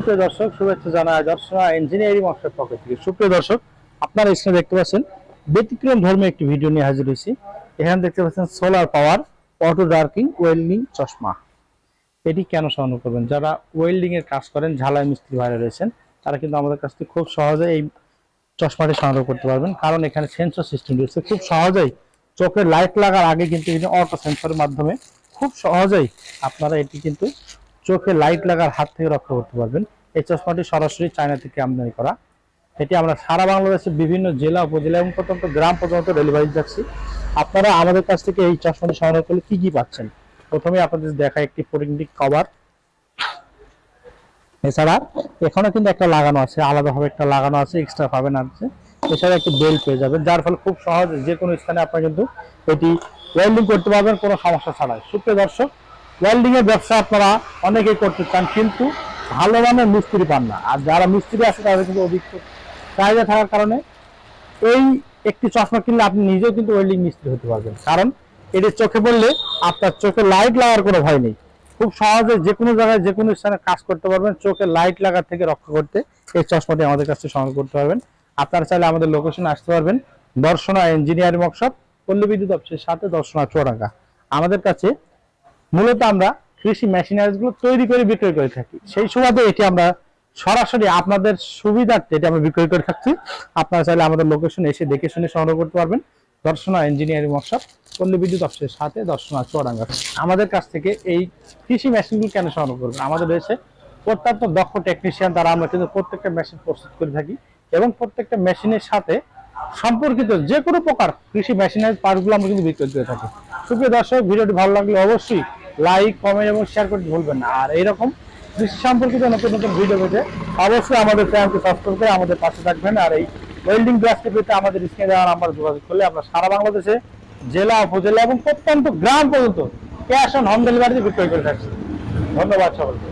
সুপ্রিয় দর্শক, শুভেচ্ছা জানাই দর্শনা ইঞ্জিনিয়ারিং ওয়ার্কশপ পক্ষ থেকে। সুপ্রিয় দর্শক, আপনারা স্ক্রিনে দেখতে পাচ্ছেন ব্যতিক্রম ধর্মী একটি ভিডিও নিয়ে হাজির হয়েছি। এখানে দেখতে পাচ্ছেন সোলার পাওয়ার অটো ডার্কিং ওয়েল্ডিং চশমা। এটি কেন সংগ্রহ করবেন? যারা ওয়েল্ডিং এর কাজ করেন, ঝালাই মিস্ত্রি ভাইরা রয়েছেন, তারা কিন্তু আমাদের কাছ থেকে খুব সহজে এই চশমাটি সংগ্রহ করতে পারবেন। কারণ এখানে সেন্সর সিস্টেম রয়েছে। খুব সহজেই চোখের লাইট লাগার আগে কিন্তু অটো সেন্সরের মাধ্যমে খুব সহজেই আপনারা এটি কিন্তু চোখে লাইট লাগার হাত থেকে রক্ষা করতে পারবেন। এই চশমাটি সরাসরি চায়না থেকে আমদানি করা। এটি আমরা সারা বাংলাদেশের বিভিন্ন জেলা উপজেলা এবং প্রত্যন্ত গ্রাম পর্যন্ত ডেলিভারি যাচ্ছি। আপনারা আমাদের কাছ থেকে এই চশমাটি সংগ্রহ করলে কি কি পাচ্ছেন? প্রথমে আপনাদের দেখা একটি ফোল্ডিং কভার। এছাড়া এখানে কিন্তু একটা লাগানো আছে, আলাদাভাবে একটা লাগানো আছে, এক্সট্রা পাবেন আছে। এছাড়া একটি বেল্ট পেয়ে যাবেন, যার ফলে খুব সহজে যে কোনো স্থানে আপনারা কিন্তু এটি ওয়েল্ডিং করতে পারবেন কোনো সমস্যা ছাড়াই। সুপ্রিয় দর্শক, ওয়েল্ডিং এর ব্যবসা আপনারা অনেকেই করতে চান, কিন্তু ভালো মানের মিস্ত্রি পান না। আর যারা মিস্ত্রি আছে তাদের কিন্তু অধিক চাহিদা থাকার কারণে এই একটি চশমা কিনলে আপনি নিজেও কিন্তু ওয়েল্ডিং মিস্ত্রি হতে পারবেন। কারণ এটি চোখে পড়লে আপনার চোখে লাইট লাগার কোনো ভয় নেই। খুব সহজে যে কোনো জায়গায় যে কোনো স্থানে কাজ করতে পারবেন। চোখে লাইট লাগার থেকে রক্ষা করতে এই চশমাটি আমাদের কাছে সংগ্রহ করতে পারবেন। আপনারা চাইলে আমাদের লোকেশনে আসতে পারবেন। দর্শনা ইঞ্জিনিয়ারিং ওয়ার্কশপ, পল্লী বিদ্যুৎ অফিসের সাথে, দর্শনা চুয়াডাঙ্গা। আমাদের কাছে মূলত আমরা কৃষি মেশিনারিজ গুলো তৈরি করে বিক্রয় করে থাকি। সেই সুবাদে এটি আমরা সরাসরি আপনাদের সুবিধার্থে এটি আমরা বিক্রয় করে থাকছি। আপনারা চাইলে আমাদের লোকেশনে এসে দেখে শুনে সংগ্রহ করতে পারবেন। দর্শনা ইঞ্জিনিয়ারিং ওয়ার্কশপ, পল্লী বিদ্যুৎ অফিসের সাথে, দর্শনা চুয়াডাঙ্গা। আমাদের কাছ থেকে এই কৃষি মেশিনগুলো কেন সংগ্রহ করবেন? আমাদের রয়েছে অত্যন্ত দক্ষ টেকনিশিয়ান দ্বারা আমরা কিন্তু প্রত্যেকটা মেশিন প্রস্তুত করে থাকি এবং প্রত্যেকটা মেশিনের সাথে সম্পর্কিত যে কোনো প্রকার কৃষি মেশিনারি পার্টগুলো আমরা কিন্তু বিক্রয় করে থাকি। সুপ্রিয় দর্শক, ভিডিওটি ভালো লাগলে অবশ্যই লাইক, কমেন্ট এবং শেয়ার করতে ভুলবেন না। আর এইরকম কৃষি সম্পর্কিত নতুন নতুন ভিডিও পেতে অবশ্যই আমাদের চ্যানেলকে সাবস্ক্রাইব করে আমাদের পাশে থাকবেন। আর এই ওয়েল্ডিং গ্লাসটি পেতে আমাদের স্ক্রিনে দেওয়া নাম্বার যোগাযোগ করলে আমরা সারা বাংলাদেশে জেলা, উপজেলা এবং প্রত্যন্ত গ্রাম পর্যন্ত ক্যাশ অন হোম ডেলিভারিতে বিক্রয় করে থাকছি। ধন্যবাদ সকলকে।